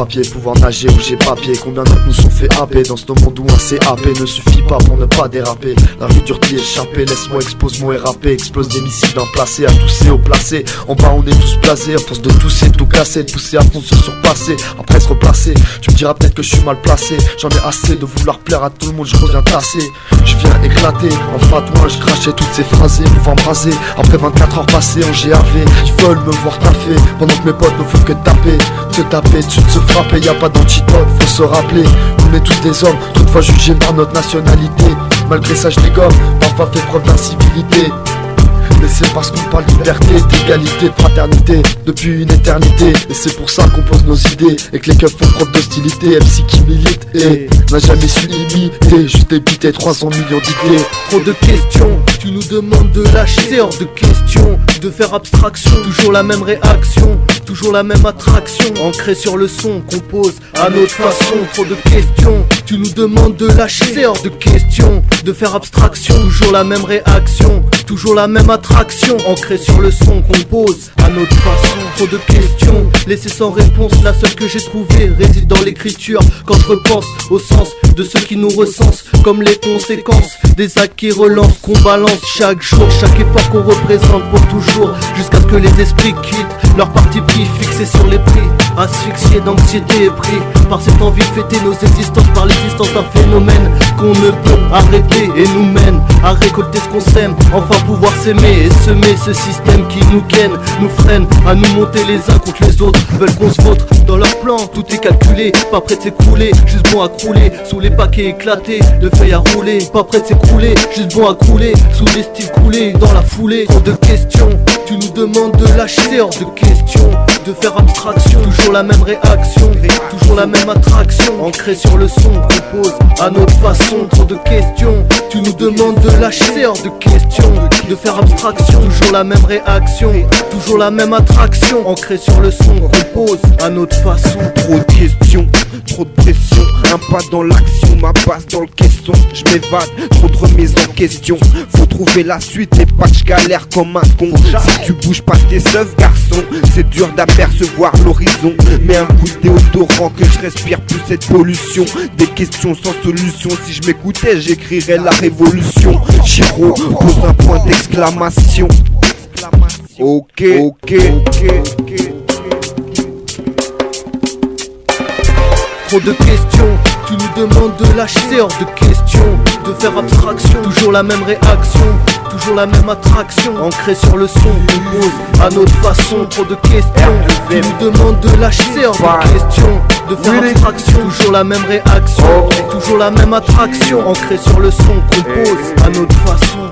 papier, pouvoir nager où j'ai papier. Combien d'autres nous sont fait happer dans ce monde où un CAP ne suffit pas pour ne pas déraper. La rue dure d'y échapper, laisse-moi expose-moi et rapper. Explose des missiles d'un placé à tousser au placé. En bas on est tous blasés, à force de tousser, de tout casser, de pousser à fond, de se surpasser, après se replacer. Tu me diras peut-être que je suis mal placé, j'en ai assez de vouloir plaire à tout le monde, je reviens tassé. Je viens éclater, en fatouin je crachais toutes ces phrases pour m'embraser. Après 24 heures passées en GAV, ils veulent me voir taffer, pendant que mes potes ne font que taper. Se taper dessus, de se frapper, y a pas d'antidote, faut se rappeler. On est tous des hommes, toutefois jugés par notre nationalité. Malgré ça je dégomme, parfois fait preuve d'incivilité. Mais c'est parce qu'on parle de liberté, d'égalité, de fraternité depuis une éternité. Et c'est pour ça qu'on pose nos idées et que les keufs font preuve d'hostilité. MC qui milite et n'a jamais su imiter, juste débiter 300 millions d'idées. Trop de questions, tu nous demandes de lâcher. C'est hors de question de faire abstraction. Toujours la même réaction, toujours la même attraction. Ancré sur le son, compose à notre façon. Trop de questions, tu nous demandes de lâcher. C'est hors de question de faire abstraction. Toujours la même réaction, toujours la même attraction. Ancré sur le son, compose à notre façon. Trop de questions laissées sans réponse. La seule que j'ai trouvée réside dans l'écriture. Quand je repense au sens de ce qui nous recense, comme les conséquences des actes qui relancent, qu'on balance chaque jour, chaque effort qu'on représente pour toujours, jusqu'à ce que les esprits quittent leur parti pris, fixé sur les prix, asphyxiés d'anxiété et pris par cette envie de fêter nos existences, par l'existence d'un phénomène qu'on ne peut arrêter et nous mène à récolter ce qu'on sème, enfin pouvoir s'aimer et semer ce système qui nous ken, nous freine à nous monter les uns contre les autres, veulent qu'on se vautre dans leur plan, tout est calculé, pas prêt de s'écrouler, juste bon à crouler, sous les paquets éclatés, de feuilles à rouler, pas prêt de s'écrouler, juste bon à crouler, sous des styles coulés, dans la foulée, trop de questions, tu nous demandes de lâcher, hors de question, de faire abstraction, toujours la même réaction, toujours la même attraction, ancré sur le son, compose à notre façon, trop de questions, tu nous demandes de lâcher, hors de question, de faire abstraction, toujours la même réaction, toujours la même attraction, ancré sur le son, compose à notre façon. Trop de questions, trop de pression, un pas dans l'action, ma base dans le caisson, je m'évade, trop de remises en question, faut trouver la suite et pas que je galère comme un con. Si tu bouges pas tes œufs garçon, c'est dur d'apercevoir l'horizon, mais un coup de déodorant que je respire plus cette pollution, des questions sans solution, si je m'écoutais j'écrirais la révolution. Chiro pose un point d'exclamation. Ok. Trop de questions, tu nous demandes de lâcher, hors de question, de faire abstraction, toujours la même réaction, toujours la même attraction, ancré sur le son, compose à notre façon. Trop de questions, tu nous demandes de lâcher, hors de question, de faire abstraction, toujours la même réaction, toujours la même attraction, ancré sur le son, compose à notre façon.